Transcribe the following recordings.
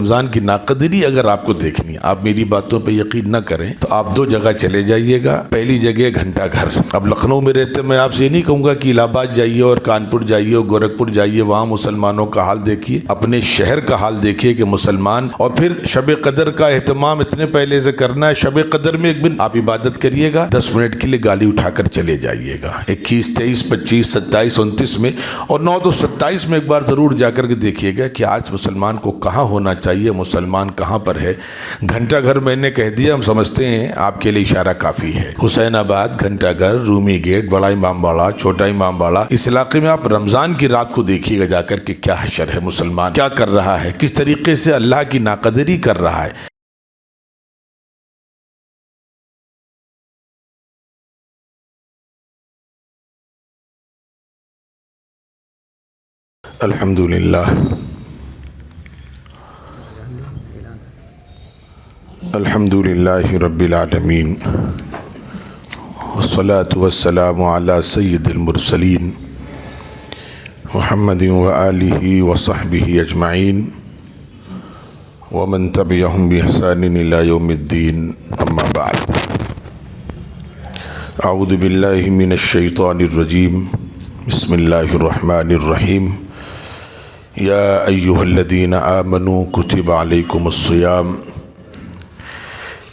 رمضان کی ناقدری اگر آپ کو دیکھنی ہے، آپ میری باتوں پہ یقین نہ کریں تو آپ دو جگہ چلے جائیے گا۔ پہلی جگہ گھنٹہ گھر۔ اب لکھنؤ میں رہتے میں آپ سے یہ نہیں کہوں گا کہ الہ آباد جائیے اور کانپور جائیے اور گورکھپور جائیے، وہاں مسلمانوں کا حال دیکھیے، اپنے شہر کا حال دیکھیے کہ مسلمان، اور پھر شب قدر کا اہتمام اتنے پہلے سے کرنا ہے۔ شب قدر میں ایک دن آپ عبادت کریے گا، 10 منٹ کے لیے گاڑی اٹھا کر چلے جائیے گا، 21، 23، 25، 27، 29 میں، اور 9 تو 27 میں ایک بار ضرور جا کر کے دیکھیے گا کہ آج مسلمان کو کہاں ہونا چاہیے، مسلمان کہاں پر ہے۔ گھنٹہ گھر میں نے کہہ دیا، ہم سمجھتے ہیں آپ کے لیے اشارہ کافی ہے۔ حسین آباد، گھنٹہ گھر، رومی گیٹ، بڑا امام باڑہ، چھوٹا امام باڑہ، اس علاقے میں آپ رمضان کی رات کو دیکھیے گا جا کر کہ کیا حشر ہے، مسلمان کیا کر رہا ہے، کس طریقے سے اللہ کی ناقدری کر رہا ہے۔ الحمدللہ الحمدللہ رب العالمین، والصلاة والسلام علی سید المرسلین محمد وآلہ وصحبہ اجمعین ومن تبعہم بإحسان الی یوم الدین، اما بعد۔ اعوذ باللہ من الشیطان الرجیم، بسم اللہ الرحمن الرحیم۔ یا ایہا الذین آمنوا کتب علیکم الصیام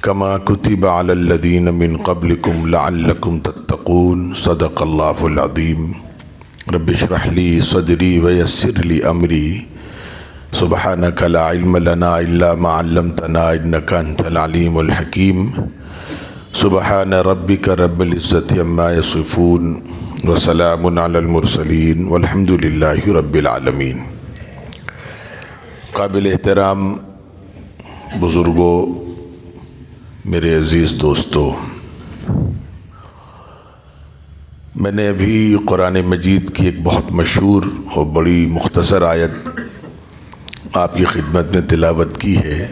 کما کتب علی الذین من قبلکم لعلکم تتقون، صدق اللہ العظیم۔ رب اشرح لی صدری ویسر لی امری، سبحانک لا علم لنا الا ما علمتنا انک انت العلیم الحکیم۔ سبحان ربک رب العزة عما یصفون وسلام علی المرسلین والحمد للہ رب العالمین۔ قابل احترام بزرگوں، میرے عزیز دوستو، میں نے ابھی قرآن مجید کی ایک بہت مشہور اور بڑی مختصر آیت آپ کی خدمت میں تلاوت کی ہے۔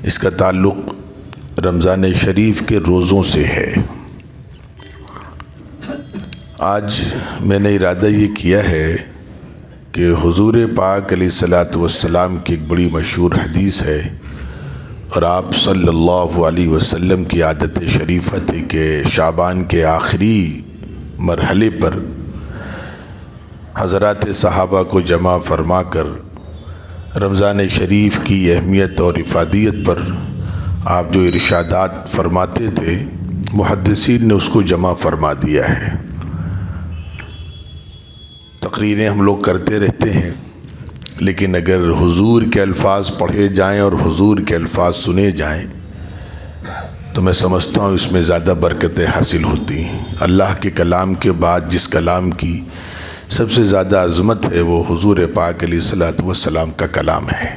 اس کا تعلق رمضان شریف کے روزوں سے ہے۔ آج میں نے ارادہ یہ کیا ہے کہ حضور پاک علیہ الصلاۃ والسلام کی ایک بڑی مشہور حدیث ہے، اور آپ صلی اللہ علیہ وسلم کی عادت شریفہ تھی کہ شعبان کے آخری مرحلے پر حضرات صحابہ کو جمع فرما کر رمضان شریف کی اہمیت اور افادیت پر آپ جو ارشادات فرماتے تھے، محدثین نے اس کو جمع فرما دیا ہے۔ تقریریں ہم لوگ کرتے رہتے ہیں، لیکن اگر حضور کے الفاظ پڑھے جائیں اور حضور کے الفاظ سنے جائیں تو میں سمجھتا ہوں اس میں زیادہ برکتیں حاصل ہوتی ہیں۔ اللہ کے کلام کے بعد جس کلام کی سب سے زیادہ عظمت ہے وہ حضور پاک علیہ الصلاۃ والسلام کا کلام ہے۔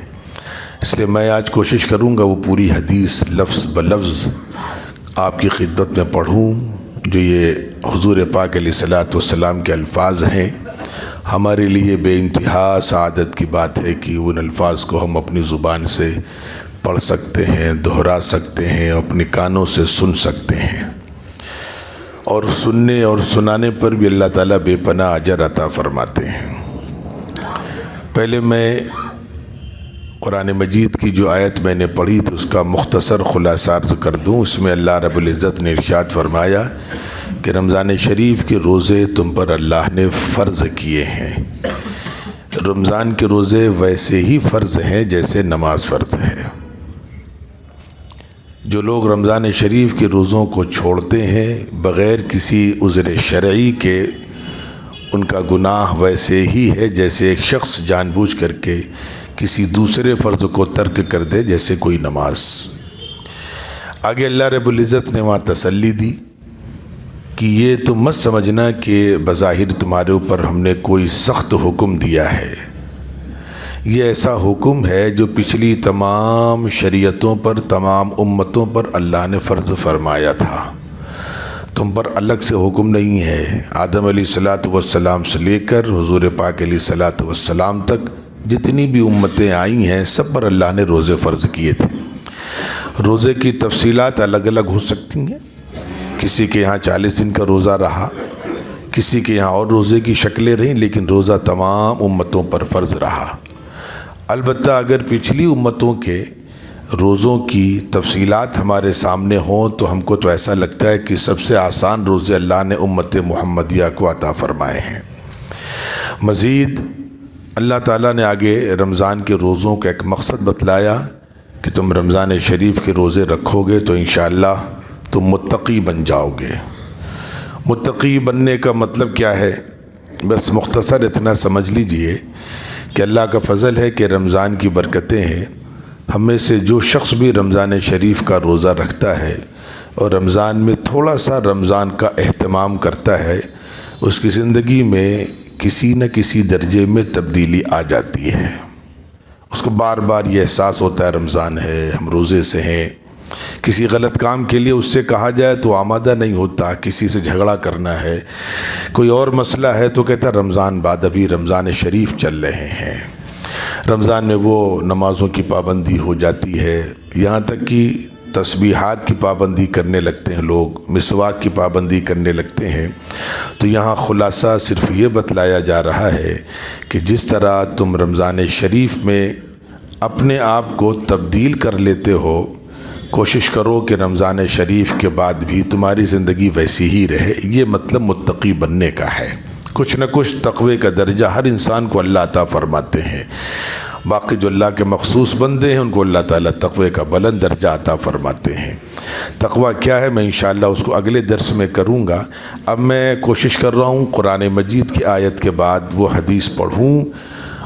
اس لیے میں آج کوشش کروں گا وہ پوری حدیث لفظ بلفظ آپ کی خدمت میں پڑھوں، جو یہ حضور پاک علیہ الصلاۃ والسلام کے الفاظ ہیں۔ ہمارے لیے بے انتہا سعادت کی بات ہے کہ ان الفاظ کو ہم اپنی زبان سے پڑھ سکتے ہیں، دہرا سکتے ہیں، اپنے کانوں سے سن سکتے ہیں، اور سننے اور سنانے پر بھی اللہ تعالیٰ بے پناہ اجر عطا فرماتے ہیں۔ پہلے میں قرآن مجید کی جو آیت میں نے پڑھی تھی اس کا مختصر خلاصہ عرض کر دوں۔ اس میں اللہ رب العزت نے ارشاد فرمایا کہ رمضان شریف کے روزے تم پر اللہ نے فرض کیے ہیں۔ رمضان کے روزے ویسے ہی فرض ہیں جیسے نماز فرض ہے۔ جو لوگ رمضان شریف کے روزوں کو چھوڑتے ہیں بغیر کسی عذر شرعی کے، ان کا گناہ ویسے ہی ہے جیسے ایک شخص جان بوجھ کر کے کسی دوسرے فرض کو ترک کر دے، جیسے کوئی نماز۔ آگے اللہ رب العزت نے وہاں تسلی دی کہ یہ تم مت سمجھنا کہ بظاہر تمہارے اوپر ہم نے کوئی سخت حکم دیا ہے، یہ ایسا حکم ہے جو پچھلی تمام شریعتوں پر، تمام امتوں پر اللہ نے فرض فرمایا تھا۔ تم پر الگ سے حکم نہیں ہے۔ آدم علیہ الصلاۃ والسلام سے لے کر حضور پاک علیہ الصلاۃ والسلام تک جتنی بھی امتیں آئی ہیں سب پر اللہ نے روزے فرض کیے تھے۔ روزے کی تفصیلات الگ الگ ہو سکتی ہیں، کسی کے یہاں 40 دن کا روزہ رہا، کسی کے یہاں اور روزے کی شکلیں رہیں، لیکن روزہ تمام امتوں پر فرض رہا۔ البتہ اگر پچھلی امتوں کے روزوں کی تفصیلات ہمارے سامنے ہوں تو ہم کو تو ایسا لگتا ہے کہ سب سے آسان روزے اللہ نے امت محمدیہ کو عطا فرمائے ہیں۔ مزید اللہ تعالیٰ نے آگے رمضان کے روزوں کا ایک مقصد بتلایا کہ تم رمضان شریف کے روزے رکھو گے تو انشاءاللہ تم متقی بن جاؤ گے۔ متقی بننے کا مطلب کیا ہے؟ بس مختصر اتنا سمجھ لیجئے کہ اللہ کا فضل ہے کہ رمضان کی برکتیں ہیں۔ ہم میں سے جو شخص بھی رمضان شریف کا روزہ رکھتا ہے اور رمضان میں تھوڑا سا رمضان کا اہتمام کرتا ہے، اس کی زندگی میں کسی نہ کسی درجے میں تبدیلی آ جاتی ہے۔ اس کو بار بار یہ احساس ہوتا ہے رمضان ہے، ہم روزے سے ہیں۔ کسی غلط کام کے لیے اس سے کہا جائے تو آمادہ نہیں ہوتا، کسی سے جھگڑا کرنا ہے، کوئی اور مسئلہ ہے تو کہتا ہے رمضان بعد، ابھی رمضان شریف چل رہے ہیں۔ رمضان میں وہ نمازوں کی پابندی ہو جاتی ہے، یہاں تک کہ تسبیحات کی پابندی کرنے لگتے ہیں لوگ، مسواک کی پابندی کرنے لگتے ہیں۔ تو یہاں خلاصہ صرف یہ بتلایا جا رہا ہے کہ جس طرح تم رمضان شریف میں اپنے آپ کو تبدیل کر لیتے ہو، کوشش کرو کہ رمضان شریف کے بعد بھی تمہاری زندگی ویسی ہی رہے۔ یہ مطلب متقی بننے کا ہے۔ کچھ نہ کچھ تقوی کا درجہ ہر انسان کو اللہ عطا فرماتے ہیں۔ باقی جو اللہ کے مخصوص بندے ہیں ان کو اللہ تعالیٰ تقوی کا بلند درجہ عطا فرماتے ہیں۔ تقوی کیا ہے میں انشاءاللہ اس کو اگلے درس میں کروں گا۔ اب میں کوشش کر رہا ہوں قرآن مجید کی آیت کے بعد وہ حدیث پڑھوں،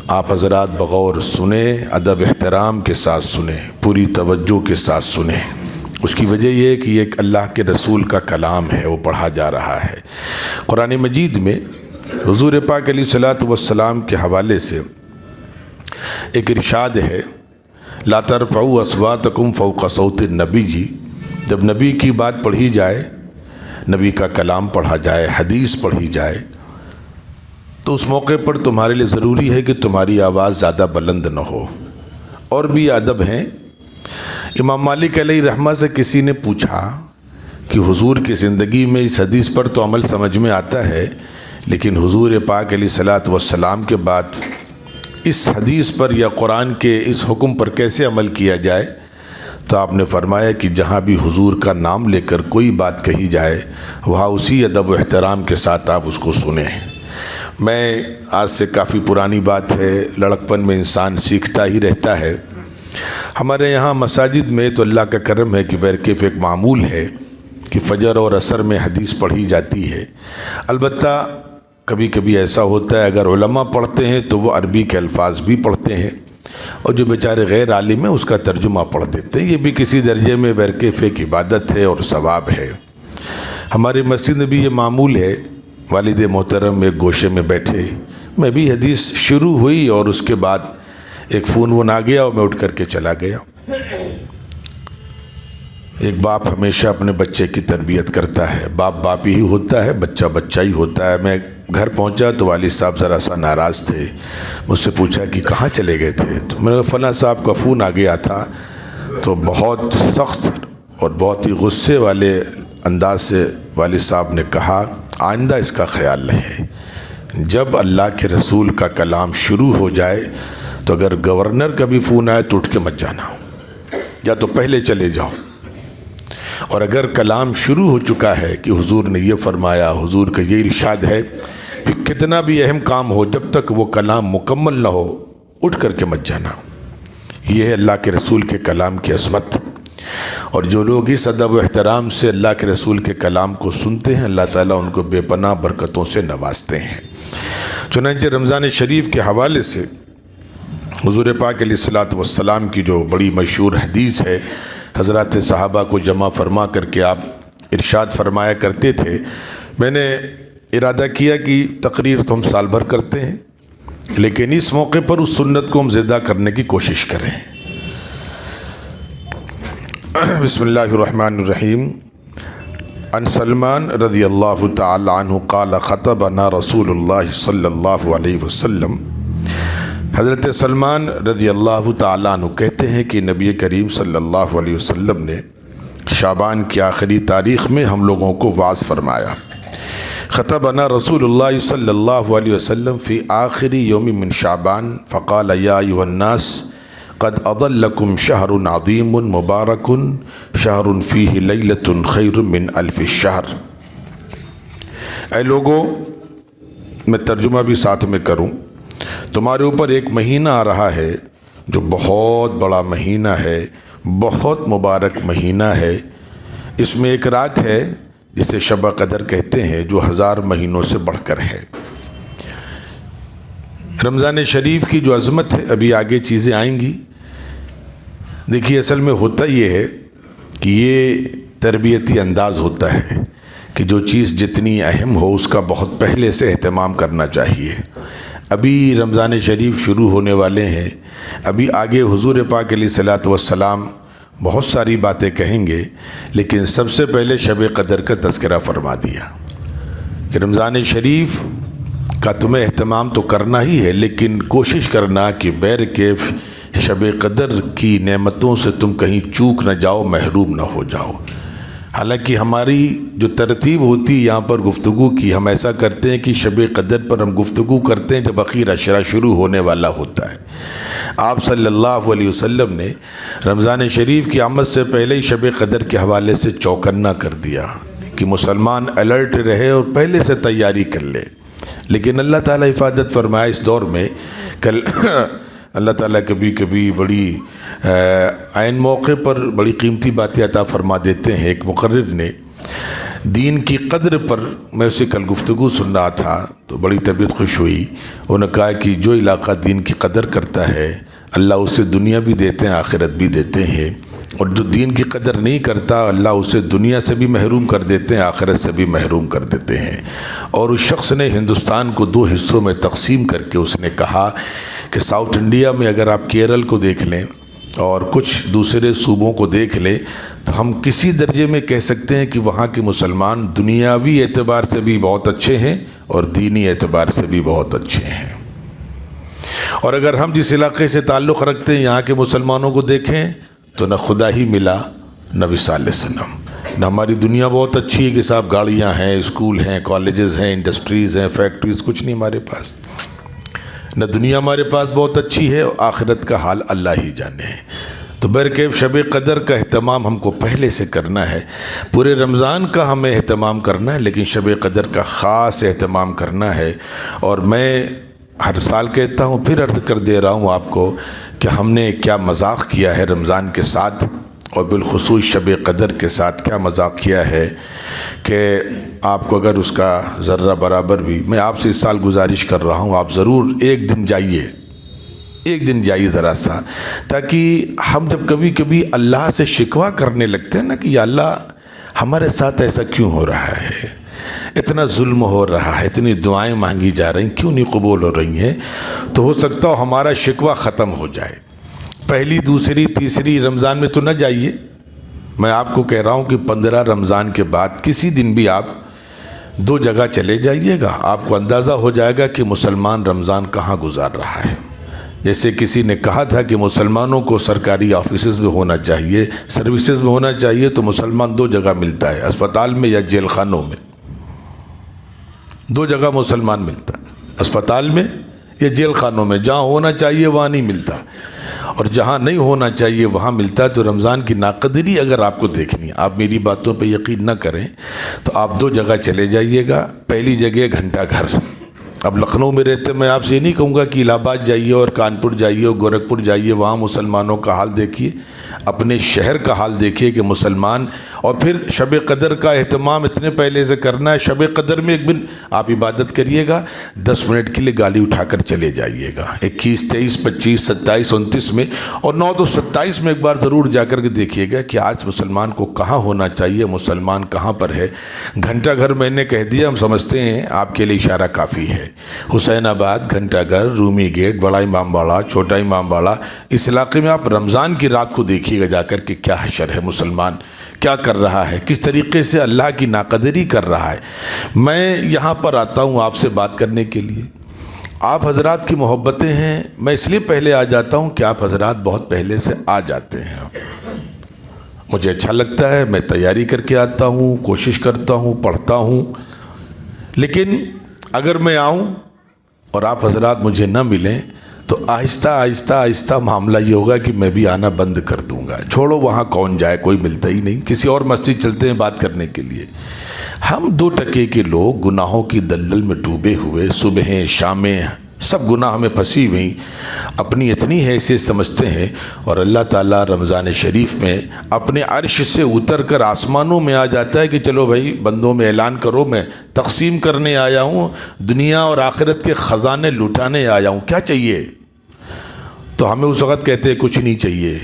آپ حضرات بغور سنیں، ادب احترام کے ساتھ سنیں، پوری توجہ کے ساتھ سنیں۔ اس کی وجہ یہ ہے کہ یہ ایک اللہ کے رسول کا کلام ہے، وہ پڑھا جا رہا ہے۔ قرآن مجید میں حضور پاک علیہ الصلوۃ والسلام کے حوالے سے ایک ارشاد ہے، لا ترفعوا اصواتکم فوق صوت النبی جی۔ جب نبی کی بات پڑھی جائے، نبی کا کلام پڑھا جائے، حدیث پڑھی جائے، تو اس موقع پر تمہارے لیے ضروری ہے کہ تمہاری آواز زیادہ بلند نہ ہو۔ اور بھی ادب ہیں۔ امام مالک علیہ رحمہ سے کسی نے پوچھا کہ حضور کی زندگی میں اس حدیث پر تو عمل سمجھ میں آتا ہے، لیکن حضور پاک علیہ الصلوۃ والسلام کے بعد اس حدیث پر یا قرآن کے اس حکم پر کیسے عمل کیا جائے؟ تو آپ نے فرمایا کہ جہاں بھی حضور کا نام لے کر کوئی بات کہی جائے وہاں اسی ادب و احترام کے ساتھ آپ اس کو سنیں۔ میں آج سے کافی پرانی بات ہے، لڑکپن میں انسان سیکھتا ہی رہتا ہے۔ ہمارے یہاں مساجد میں تو اللہ کا کرم ہے کہ بیرکیف ایک معمول ہے کہ فجر اور عصر میں حدیث پڑھی جاتی ہے۔ البتہ کبھی کبھی ایسا ہوتا ہے اگر علماء پڑھتے ہیں تو وہ عربی کے الفاظ بھی پڑھتے ہیں، اور جو بیچارے غیر عالم ہیں اس کا ترجمہ پڑھ دیتے ہیں۔ یہ بھی کسی درجے میں بیرکیف ایک عبادت ہے اور ثواب ہے۔ ہماری مسجد میں بھی یہ معمول ہے، والد محترم ایک گوشے میں بیٹھے، میں بھی حدیث شروع ہوئی اور اس کے بعد ایک فون آ گیا اور میں اٹھ کر کے چلا گیا۔ ایک باپ ہمیشہ اپنے بچے کی تربیت کرتا ہے، باپ ہی ہوتا ہے، بچہ بچہ ہی ہوتا ہے۔ میں گھر پہنچا تو والد صاحب ذرا سا ناراض تھے، مجھ سے پوچھا کہ کہاں چلے گئے تھے؟ تو میں نے کہا فلاں صاحب کا فون آ گیا تھا۔ تو بہت سخت اور بہت ہی غصے والے انداز سے والد صاحب نے کہا آئندہ اس کا خیال رہے، جب اللہ کے رسول کا کلام شروع ہو جائے تو اگر گورنر کا بھی فون آئے تو اٹھ کے مت جانا، یا تو پہلے چلے جاؤ، اور اگر کلام شروع ہو چکا ہے کہ حضور نے یہ فرمایا، حضور کا یہ ارشاد ہے، کہ کتنا بھی اہم کام ہو جب تک وہ کلام مکمل نہ ہو اٹھ کر کے مت جانا۔ یہ ہے اللہ کے رسول کے کلام کی عظمت، اور جو لوگ اس ادب و احترام سے اللہ کے رسول کے کلام کو سنتے ہیں اللہ تعالیٰ ان کو بے پناہ برکتوں سے نوازتے ہیں۔ چنانچہ رمضان شریف کے حوالے سے حضور پاک علیہ الصلوۃ والسلام کی جو بڑی مشہور حدیث ہے، حضرات صحابہ کو جمع فرما کر کے آپ ارشاد فرمایا کرتے تھے۔ میں نے ارادہ کیا کہ تقریر تو ہم سال بھر کرتے ہیں، لیکن اس موقع پر اس سنت کو ہم زندہ کرنے کی کوشش کریں۔ بسم اللہ الرحمن الرحیم۔ عن سلمان رضی اللہ تعالی عنہ قال خطبنا رسول اللہ صلی اللہ علیہ وسلم۔ حضرت سلمان رضی اللہ تعالیٰ عنہ کہتے ہیں کہ نبی کریم صلی اللہ علیہ وسلم نے شعبان کی آخری تاریخ میں ہم لوگوں کو وعظ فرمایا۔ خطبنا رسول اللہ صلی اللہ علیہ وسلم فی آخری یوم من شعبان فقال یا ایھا الناس قد اضلکم شہر عظیم مبارک شہر فیہ لیلۃ خیر من الف الشہر۔ اے لوگو، میں ترجمہ بھی ساتھ میں کروں، تمہارے اوپر ایک مہینہ آ رہا ہے جو بہت بڑا مہینہ ہے، بہت مبارک مہینہ ہے۔ اس میں ایک رات ہے جسے شب قدر کہتے ہیں، جو 1000 مہینوں سے بڑھ کر ہے۔ رمضان شریف کی جو عظمت ہے، ابھی آگے چیزیں آئیں گی۔ دیکھیے، اصل میں ہوتا یہ ہے کہ یہ تربیتی انداز ہوتا ہے کہ جو چیز جتنی اہم ہو اس کا بہت پہلے سے اہتمام کرنا چاہیے۔ ابھی رمضان شریف شروع ہونے والے ہیں، ابھی آگے حضور پاک علیہ الصلوۃ والسلام بہت ساری باتیں کہیں گے، لیکن سب سے پہلے شب قدر کا تذکرہ فرما دیا کہ رمضان شریف کا تمہیں اہتمام تو کرنا ہی ہے، لیکن کوشش کرنا کہ بیر کے شب قدر کی نعمتوں سے تم کہیں چوک نہ جاؤ، محروم نہ ہو جاؤ۔ حالانکہ ہماری جو ترتیب ہوتی ہے یہاں پر گفتگو کی، ہم ایسا کرتے ہیں کہ شب قدر پر ہم گفتگو کرتے ہیں جب اخیر عشرہ شروع ہونے والا ہوتا ہے۔ آپ صلی اللہ علیہ وسلم نے رمضان شریف کی آمد سے پہلے ہی شب قدر کے حوالے سے چوکنا کر دیا کہ مسلمان الرٹ رہے اور پہلے سے تیاری کر لے۔ لیکن اللہ تعالیٰ حفاظت فرمائے اس دور میں، کل اللہ تعالیٰ کبھی کبھی بڑی عین موقع پر بڑی قیمتی باتیں عطا فرما دیتے ہیں۔ ایک مقرر نے دین کی قدر پر، میں اسے کل گفتگو سن رہا تھا تو بڑی طبیعت خوش ہوئی۔ انہوں نے کہا کہ جو علاقہ دین کی قدر کرتا ہے اللہ اسے دنیا بھی دیتے ہیں، آخرت بھی دیتے ہیں، اور جو دین کی قدر نہیں کرتا اللہ اسے دنیا سے بھی محروم کر دیتے ہیں، آخرت سے بھی محروم کر دیتے ہیں۔ اور اس شخص نے ہندوستان کو 2 حصوں میں تقسیم کر کے اس نے کہا کہ ساؤتھ انڈیا میں اگر آپ کیرل کو دیکھ لیں اور کچھ دوسرے صوبوں کو دیکھ لیں تو ہم کسی درجے میں کہہ سکتے ہیں کہ وہاں کے مسلمان دنیاوی اعتبار سے بھی بہت اچھے ہیں اور دینی اعتبار سے بھی بہت اچھے ہیں۔ اور اگر ہم جس علاقے سے تعلق رکھتے ہیں یہاں کے مسلمانوں کو دیکھیں تو نہ خدا ہی ملا نہ وصال صنم، نہ ہماری دنیا بہت اچھی ہے کہ صاحب گاڑیاں ہیں، اسکول ہیں، کالجز ہیں، انڈسٹریز ہیں، فیکٹریز، کچھ نہیں ہمارے پاس، نہ دنیا ہمارے پاس بہت اچھی ہے، اور آخرت کا حال اللہ ہی جانے ہے۔ تو برکیف شب قدر کا اہتمام ہم کو پہلے سے کرنا ہے، پورے رمضان کا ہمیں اہتمام کرنا ہے، لیکن شب قدر کا خاص اہتمام کرنا ہے۔ اور میں ہر سال کہتا ہوں، پھر عرض کر دے رہا ہوں آپ کو کہ ہم نے کیا مذاق کیا ہے رمضان کے ساتھ، اور بالخصوص شب قدر کے ساتھ کیا مذاق کیا ہے کہ آپ کو اگر اس کا ذرہ برابر بھی، میں آپ سے اس سال گزارش کر رہا ہوں، آپ ضرور ایک دن جائیے ذرا سا، تاکہ ہم جب کبھی کبھی اللہ سے شکوہ کرنے لگتے ہیں نا کہ یا اللہ ہمارے ساتھ ایسا کیوں ہو رہا ہے، اتنا ظلم ہو رہا ہے، اتنی دعائیں مانگی جا رہی ہیں، کیوں نہیں قبول ہو رہی ہیں، تو ہو سکتا ہو ہمارا شکوہ ختم ہو جائے۔ پہلی، دوسری، تیسری رمضان میں تو نہ جائیے، میں آپ کو کہہ رہا ہوں کہ 15 رمضان کے بعد کسی دن بھی آپ 2 جگہ چلے جائیے گا، آپ کو اندازہ ہو جائے گا کہ مسلمان رمضان کہاں گزار رہا ہے۔ جیسے کسی نے کہا تھا کہ مسلمانوں کو سرکاری آفیسز میں ہونا چاہیے، سروسز میں ہونا چاہیے، تو مسلمان 2 جگہ ملتا ہے، اسپتال میں یا جیل خانوں میں، 2 جگہ مسلمان ملتا ہے، اسپتال میں یا جیل خانوں میں، جہاں ہونا چاہیے وہاں نہیں ملتا، اور جہاں نہیں ہونا چاہیے وہاں ملتا ہے۔ تو رمضان کی ناقدری اگر آپ کو دیکھنی ہے، آپ میری باتوں پہ یقین نہ کریں تو آپ 2 جگہ چلے جائیے گا۔ پہلی جگہ گھنٹہ گھر، اب لکھنؤ میں رہتے میں آپ سے یہ نہیں کہوں گا کہ الہ آباد جائیے اور کانپور جائیے اور گورکھپور جائیے، وہاں مسلمانوں کا حال دیکھیے، اپنے شہر کا حال دیکھیے کہ مسلمان، اور پھر شب قدر کا اہتمام اتنے پہلے سے کرنا ہے۔ شب قدر میں ایک دن آپ عبادت کریے گا، 10 منٹ کے لیے گاڑی اٹھا کر چلے جائیے گا، 21، 23، 25، 27، 29 میں، اور 9 تو 27 میں ایک بار ضرور جا کر کے دیکھیے گا کہ آج مسلمان کو کہاں ہونا چاہیے، مسلمان کہاں پر ہے۔ گھنٹہ گھر میں نے کہہ دیا، ہم سمجھتے ہیں آپ کے لیے اشارہ کافی ہے۔ حسین آباد، گھنٹہ گھر، رومی گیٹ، بڑا امام باڑہ، چھوٹا امام باڑہ، اس علاقے میں آپ رمضان کی رات کو دیکھیے گا جا کر کے کیا حشر ہے، مسلمان کیا کر رہا ہے، کس طریقے سے اللہ کی ناقدری کر رہا ہے۔ میں یہاں پر آتا ہوں آپ سے بات کرنے کے لیے، آپ حضرات کی محبتیں ہیں، میں اس لیے پہلے آ جاتا ہوں کہ آپ حضرات بہت پہلے سے آ جاتے ہیں، مجھے اچھا لگتا ہے، میں تیاری کر کے آتا ہوں، کوشش کرتا ہوں، پڑھتا ہوں، لیکن اگر میں آؤں اور آپ حضرات مجھے نہ ملیں تو آہستہ آہستہ آہستہ معاملہ یہ ہوگا کہ میں بھی آنا بند کر دوں گا. چھوڑو وہاں کون جائے, کوئی ملتا ہی نہیں, کسی اور مسجد چلتے ہیں بات کرنے کے لیے. ہم 2 ٹکے کے لوگ گناہوں کی دلدل میں ڈوبے ہوئے, صبحیں شامیں سب گناہ میں پھنسی ہوئی, اپنی اتنی حیثیت سمجھتے ہیں, اور اللہ تعالیٰ رمضان شریف میں اپنے عرش سے اتر کر آسمانوں میں آ جاتا ہے کہ چلو بھائی بندوں میں اعلان کرو, میں تقسیم کرنے آیا ہوں, دنیا اور آخرت کے خزانے لٹانے آیا ہوں, کیا چاہیے؟ تو ہمیں اس وقت کہتے ہیں کچھ نہیں چاہیے.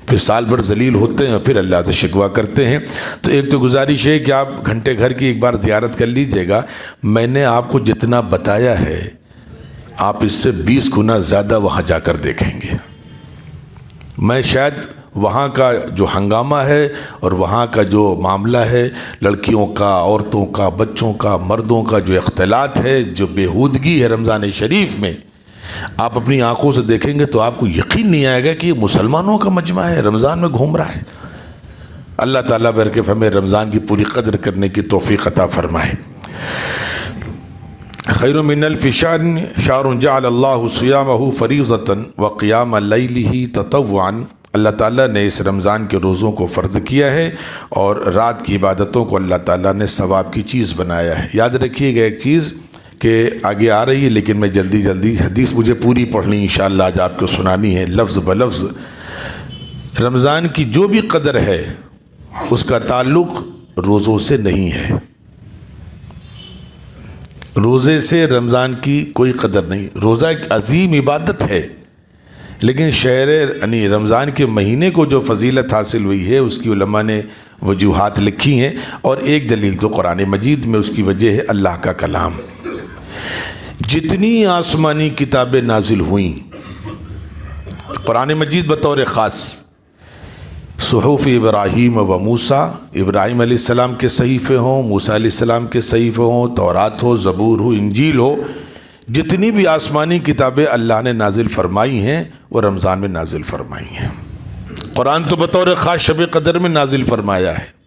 پھر سال بھر ذلیل ہوتے ہیں اور پھر اللہ سے شکوہ کرتے ہیں. تو ایک تو گزارش ہے کہ آپ گھنٹے گھر کی ایک بار زیارت کر لیجئے گا. میں نے آپ کو جتنا بتایا ہے آپ اس سے 20 گنا زیادہ وہاں جا کر دیکھیں گے. میں شاید وہاں کا جو ہنگامہ ہے اور وہاں کا جو معاملہ ہے, لڑکیوں کا, عورتوں کا, بچوں کا, مردوں کا جو اختلاط ہے, جو بےہودگی ہے رمضان شریف میں, آپ اپنی آنکھوں سے دیکھیں گے تو آپ کو یقین نہیں آئے گا کہ یہ مسلمانوں کا مجمع ہے, رمضان میں گھوم رہا ہے. اللہ تعالیٰ برکت ہمیں رمضان کی پوری قدر کرنے کی توفیق عطا فرمائے. خیر من الف شہر شہر جعل اللہ صیامہ فریضۃ وقیام لیلہ تطوعا. اللہ تعالیٰ نے اس رمضان کے روزوں کو فرض کیا ہے اور رات کی عبادتوں کو اللہ تعالیٰ نے ثواب کی چیز بنایا ہے. یاد رکھیے گا ایک چیز کہ آگے آ رہی ہے, لیکن میں جلدی حدیث مجھے پوری پڑھنی انشاءاللہ آج آپ کو سنانی ہے لفظ بلفظ. رمضان کی جو بھی قدر ہے اس کا تعلق روزوں سے نہیں ہے. روزے سے رمضان کی کوئی قدر نہیں. روزہ ایک عظیم عبادت ہے, لیکن شہر یعنی رمضان کے مہینے کو جو فضیلت حاصل ہوئی ہے اس کی علماء نے وجوہات لکھی ہیں, اور ایک دلیل تو قرآن مجید میں اس کی وجہ ہے اللہ کا کلام. جتنی آسمانی کتابیں نازل ہوئیں, قرآن مجید بطور خاص صحف ابراہیم و موسیٰ, ابراہیم علیہ السلام کے صحیفے ہوں, موسیٰ علیہ السلام کے صحیفے ہوں, تورات ہو, زبور ہو, انجیل ہو, جتنی بھی آسمانی کتابیں اللہ نے نازل فرمائی ہیں وہ رمضان میں نازل فرمائی ہیں. قرآن تو بطور خاص شب قدر میں نازل فرمایا ہے,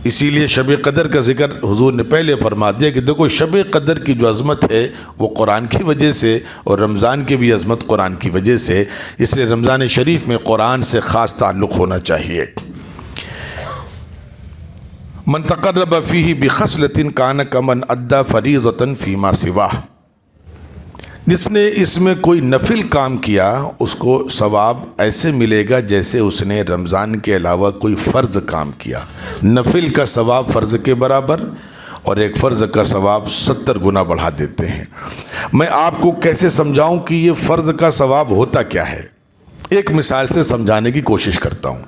اسی لیے شب قدر کا ذکر حضور نے پہلے فرما دیا کہ دیکھو شب قدر کی جو عظمت ہے وہ قرآن کی وجہ سے, اور رمضان کی بھی عظمت قرآن کی وجہ سے. اس لیے رمضان شریف میں قرآن سے خاص تعلق ہونا چاہیے. من تقرب فیہ بخصلۃ کان کمن ادی فریضۃ فیما سواہ. جس نے اس میں کوئی نفل کام کیا اس کو ثواب ایسے ملے گا جیسے اس نے رمضان کے علاوہ کوئی فرض کام کیا. نفل کا ثواب فرض کے برابر, اور ایک فرض کا ثواب 70 گنا بڑھا دیتے ہیں. میں آپ کو کیسے سمجھاؤں کہ یہ فرض کا ثواب ہوتا کیا ہے, ایک مثال سے سمجھانے کی کوشش کرتا ہوں.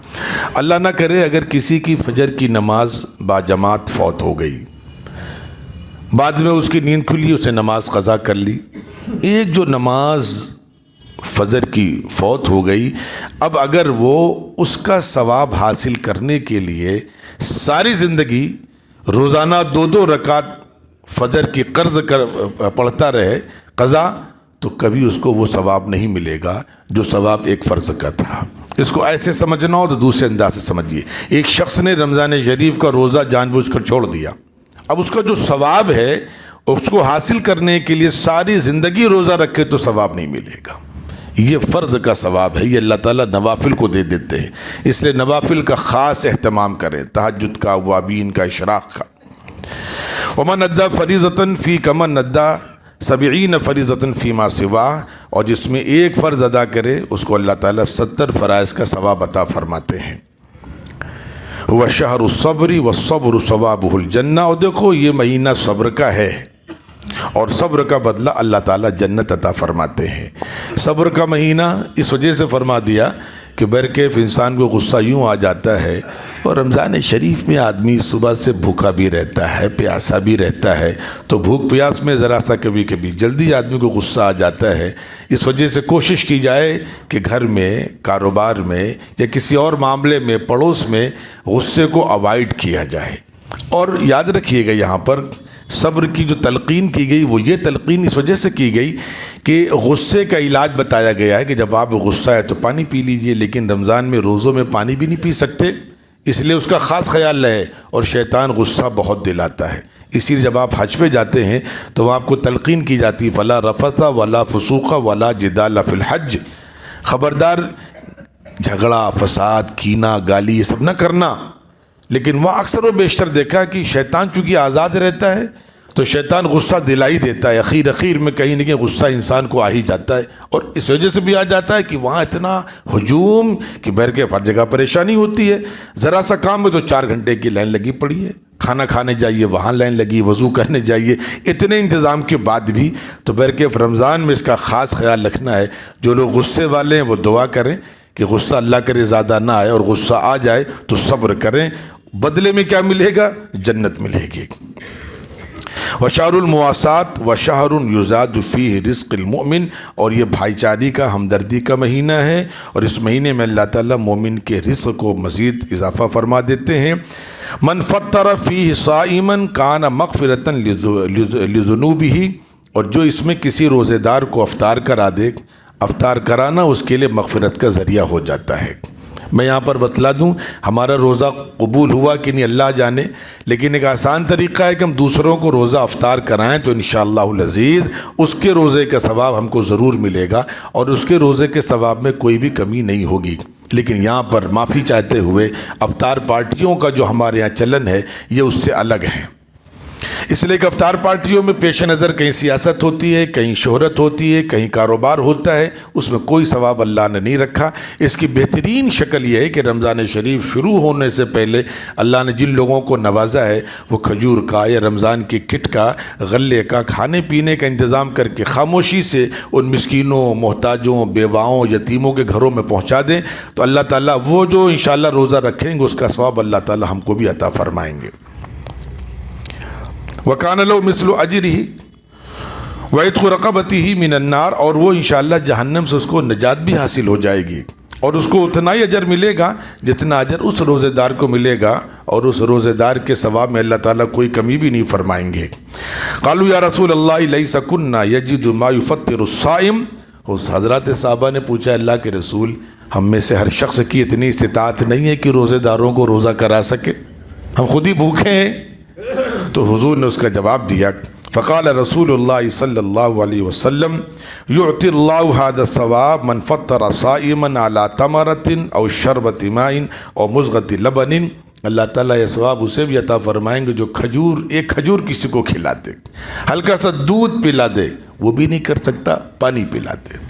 اللہ نہ کرے اگر کسی کی فجر کی نماز باجماعت فوت ہو گئی, بعد میں اس کی نیند کھلی, اسے نماز قضا کر لی. ایک جو نماز فجر کی فوت ہو گئی, اب اگر وہ اس کا ثواب حاصل کرنے کے لیے ساری زندگی روزانہ 2 رکعت فجر کی قرض پڑھتا رہے قضا, تو کبھی اس کو وہ ثواب نہیں ملے گا جو ثواب ایک فرض کا تھا. اس کو ایسے سمجھنا ہو تو دوسرے انداز سے سمجھیے. ایک شخص نے رمضان شریف کا روزہ جان بوجھ کر چھوڑ دیا, اب اس کا جو ثواب ہے اس کو حاصل کرنے کے لیے ساری زندگی روزہ رکھے تو ثواب نہیں ملے گا. یہ فرض کا ثواب ہے, یہ اللہ تعالیٰ نوافل کو دے دیتے ہیں. اس لیے نوافل کا خاص اہتمام کریں, تہجد کا, اوابین کا, اشراق کا. ومن ادى فریضۃ فی کمن ادى 70 فریضۃ فیما سوا, اور جس میں ایک فرض ادا کرے اس کو اللہ تعالیٰ 70 فرائض کا ثواب عطا فرماتے ہیں. هو شہر الصبر والصبر ثوابہ الجنہ. اور دیکھو یہ مہینہ صبر کا ہے اور صبر کا بدلہ اللہ تعالیٰ جنت عطا فرماتے ہیں. صبر کا مہینہ اس وجہ سے فرما دیا کہ برکیف انسان کو غصہ یوں آ جاتا ہے, اور رمضان شریف میں آدمی صبح سے بھوکا بھی رہتا ہے, پیاسا بھی رہتا ہے, تو بھوک پیاس میں ذرا سا کبھی کبھی جلدی آدمی کو غصہ آ جاتا ہے. اس وجہ سے کوشش کی جائے کہ گھر میں, کاروبار میں یا کسی اور معاملے میں, پڑوس میں غصے کو اوائڈ کیا جائے. اور یاد رکھیے گا یہاں پر صبر کی جو تلقین کی گئی وہ یہ تلقین اس وجہ سے کی گئی کہ غصے کا علاج بتایا گیا ہے کہ جب آپ غصہ ہے تو پانی پی لیجئے, لیکن رمضان میں روزوں میں پانی بھی نہیں پی سکتے, اس لیے اس کا خاص خیال رہے. اور شیطان غصہ بہت دلاتا ہے, اسی لیے جب آپ حج پہ جاتے ہیں تو وہاں آپ کو تلقین کی جاتی فلا رفث ولا فسوق ولا جدال فی الحج، خبردار جھگڑا، فساد، کینہ، گالی یہ سب نہ کرنا۔ لیکن وہاں اکثر و بیشتر دیکھا کہ شیطان چونکہ آزاد رہتا ہے تو شیطان غصہ دلائی دیتا ہے، اخیر میں کہیں نہ کہیں غصہ انسان کو آ ہی جاتا ہے، اور اس وجہ سے بھی آ جاتا ہے کہ وہاں اتنا ہجوم کہ بہر کے ہر جگہ پریشانی ہوتی ہے۔ ذرا سا کام میں تو 4 گھنٹے کی لائن لگی پڑی ہے، کھانا کھانے جائیے وہاں لائن لگی، وضو کرنے جائیے، اتنے انتظام کے بعد بھی۔ تو بہر کے رمضان میں اس کا خاص خیال رکھنا ہے، جو لوگ غصے والے ہیں وہ دعا کریں کہ غصہ اللہ کرے زیادہ نہ آئے، اور غصہ آ جائے تو صبر کریں، بدلے میں کیا ملے گا؟ جنت ملے گی۔ وشہر المواسات وشہر یزاد فیہ رزق المؤمن، اور یہ بھائی چارے کا، ہمدردی کا مہینہ ہے، اور اس مہینے میں اللہ تعالیٰ مومن کے رزق کو مزید اضافہ فرما دیتے ہیں۔ من فطر فیہ صائما کان مغفرۃ لذنوبہ، اور جو اس میں کسی روزے دار کو افطار کرا دے، افطار کرانا اس کے لیے مغفرت کا ذریعہ ہو جاتا ہے۔ میں یہاں پر بتلا دوں، ہمارا روزہ قبول ہوا کہ نہیں اللہ جانے، لیکن ایک آسان طریقہ ہے کہ ہم دوسروں کو روزہ افطار کرائیں تو انشاءاللہ العزیز اس کے روزے کا ثواب ہم کو ضرور ملے گا، اور اس کے روزے کے ثواب میں کوئی بھی کمی نہیں ہوگی۔ لیکن یہاں پر معافی چاہتے ہوئے افطار پارٹیوں کا جو ہمارے یہاں چلن ہے یہ اس سے الگ ہے، اس لیے کہ افطار پارٹیوں میں پیش نظر کہیں سیاست ہوتی ہے، کہیں شہرت ہوتی ہے، کہیں کاروبار ہوتا ہے، اس میں کوئی ثواب اللہ نے نہیں رکھا۔ اس کی بہترین شکل یہ ہے کہ رمضان شریف شروع ہونے سے پہلے اللہ نے جن لوگوں کو نوازا ہے وہ کھجور کا یا رمضان کی کٹ کا، غلے کا، کھانے پینے کا انتظام کر کے خاموشی سے ان مسکینوں، محتاجوں، بیواؤں، یتیموں کے گھروں میں پہنچا دیں، تو اللہ تعالیٰ وہ جو انشاءاللہ روزہ رکھیں گے اس کا ثواب اللہ تعالیٰ ہم کو بھی عطا فرمائیں گے۔ وَكَانَ لَهُ مِثْلُ أَجْرِهِ وَعِتْقُ رَقَبَتِهِ مِنَ النَّارِ، اور وہ انشاءاللہ جہنم سے اس کو نجات بھی حاصل ہو جائے گی، اور اس کو اتنا ہی اجر ملے گا جتنا اجر اس روزے دار کو ملے گا، اور اس روزے دار کے ثواب میں اللہ تعالیٰ کوئی کمی بھی نہیں فرمائیں گے۔ قالوا یا رسول اللہ لیس کنا یجد ما یفطر الصائم، اس حضرات صحابہ نے پوچھا اللہ کے رسول، ہم میں سے ہر شخص کی اتنی استطاعت نہیں ہے کہ روزے داروں کو روزہ کرا سکے، ہم خود ہی بھوکے ہیں۔ تو حضور نے اس کا جواب دیا، فقال رسول اللہ صلی اللہ علیہ وسلم یعطی اللہ هذا الثواب من فطر صائما على تمرة او شربت ماء او مزغۃ لبن، اللہ تعالیٰ یہ ثواب اسے بھی عطا فرمائیں گے جو ایک کھجور کسی کو کھلا دے، ہلکا سا دودھ پلا دے، وہ بھی نہیں کر سکتا، پانی پلا دے۔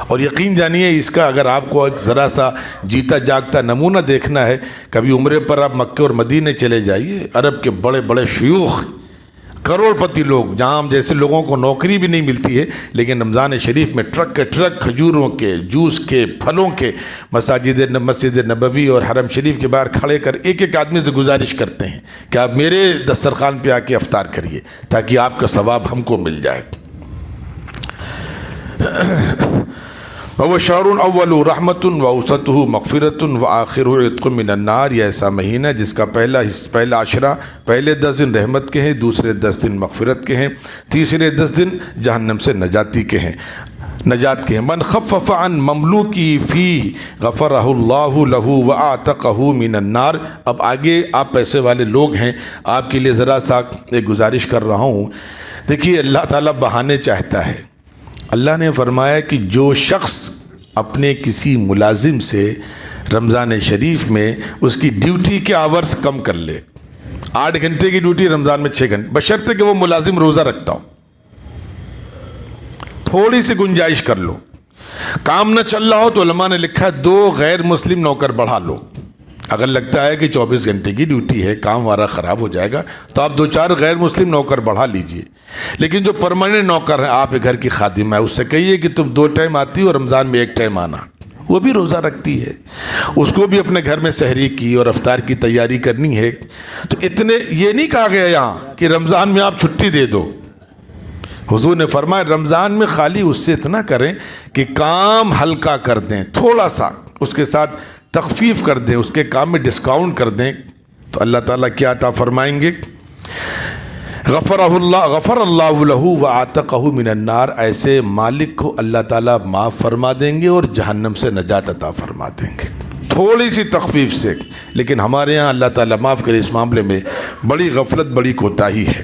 اور یقین جانیے اس کا اگر آپ کو ایک ذرا سا جیتا جاگتا نمونہ دیکھنا ہے، کبھی عمرے پر آپ مکہ اور مدینے چلے جائیے، عرب کے بڑے بڑے شیوخ، کروڑ پتی لوگ، جہاں جیسے لوگوں کو نوکری بھی نہیں ملتی ہے لیکن رمضان شریف میں ٹرک کے ٹرک کھجوروں کے، جوس کے، پھلوں کے، مسجد نبوی اور حرم شریف کے باہر کھڑے کر ایک ایک آدمی سے گزارش کرتے ہیں کہ آپ میرے دسترخوان پہ آ کے افطار کریے تاکہ آپ کا ثواب ہم کو مل جائے۔ وہ شہر اول رحمت ووسطہ مغفرت وآخر عتق من النار، یہ ایسا مہینہ جس کا پہلا عشرہ، پہلے 10 دن رحمت کے ہیں، دوسرے 10 دن مغفرت کے ہیں، تیسرے 10 دن جہنم سے نجات کے ہیں۔ من خفف عن مملوکی فی غفرہ اللہ لہ وآتقہ من النار۔ اب آگے آپ پیسے والے لوگ ہیں، آپ کے لیے ذرا سا ایک گزارش کر رہا ہوں۔ دیکھیے اللہ تعالیٰ بہانے چاہتا ہے، اللہ نے فرمایا کہ جو شخص اپنے کسی ملازم سے رمضان شریف میں اس کی ڈیوٹی کے آورز کم کر لے، 8 گھنٹے کی ڈیوٹی رمضان میں 6 گھنٹے، بشرطے کہ وہ ملازم روزہ رکھتا ہو، تھوڑی سی گنجائش کر لو، کام نہ چل رہا ہو تو علماء نے لکھا 2 غیر مسلم نوکر بڑھا لو۔ اگر لگتا ہے کہ 24 گھنٹے کی ڈیوٹی ہے، کام ہمارا خراب ہو جائے گا، تو آپ 2-4 غیر مسلم نوکر بڑھا لیجئے۔ لیکن جو پرماننٹ نوکر ہیں، آپ گھر کی خادمہ ہے، اس سے کہیے کہ تم 2 ٹائم آتی ہو، رمضان میں 1 ٹائم آنا، وہ بھی روزہ رکھتی ہے، اس کو بھی اپنے گھر میں سحری کی اور افطار کی تیاری کرنی ہے۔ تو اتنے یہ نہیں کہا گیا یہاں کہ رمضان میں آپ چھٹی دے دو، حضور نے فرمایا رمضان میں خالی اس سے اتنا کریں کہ کام ہلکا کر دیں، تھوڑا سا اس کے ساتھ تخفیف کر دیں، اس کے کام میں ڈسکاؤنٹ کر دیں، تو اللہ تعالیٰ کیا عطا فرمائیں گے؟ غفر اللہ لہ وآتقہ من النار، ایسے مالک کو اللہ تعالیٰ معاف فرما دیں گے اور جہنم سے نجات عطا فرما دیں گے، تھوڑی سی تخفیف سے۔ لیکن ہمارے ہاں اللہ تعالیٰ معاف کرے اس معاملے میں بڑی غفلت، بڑی کوتاہی ہے۔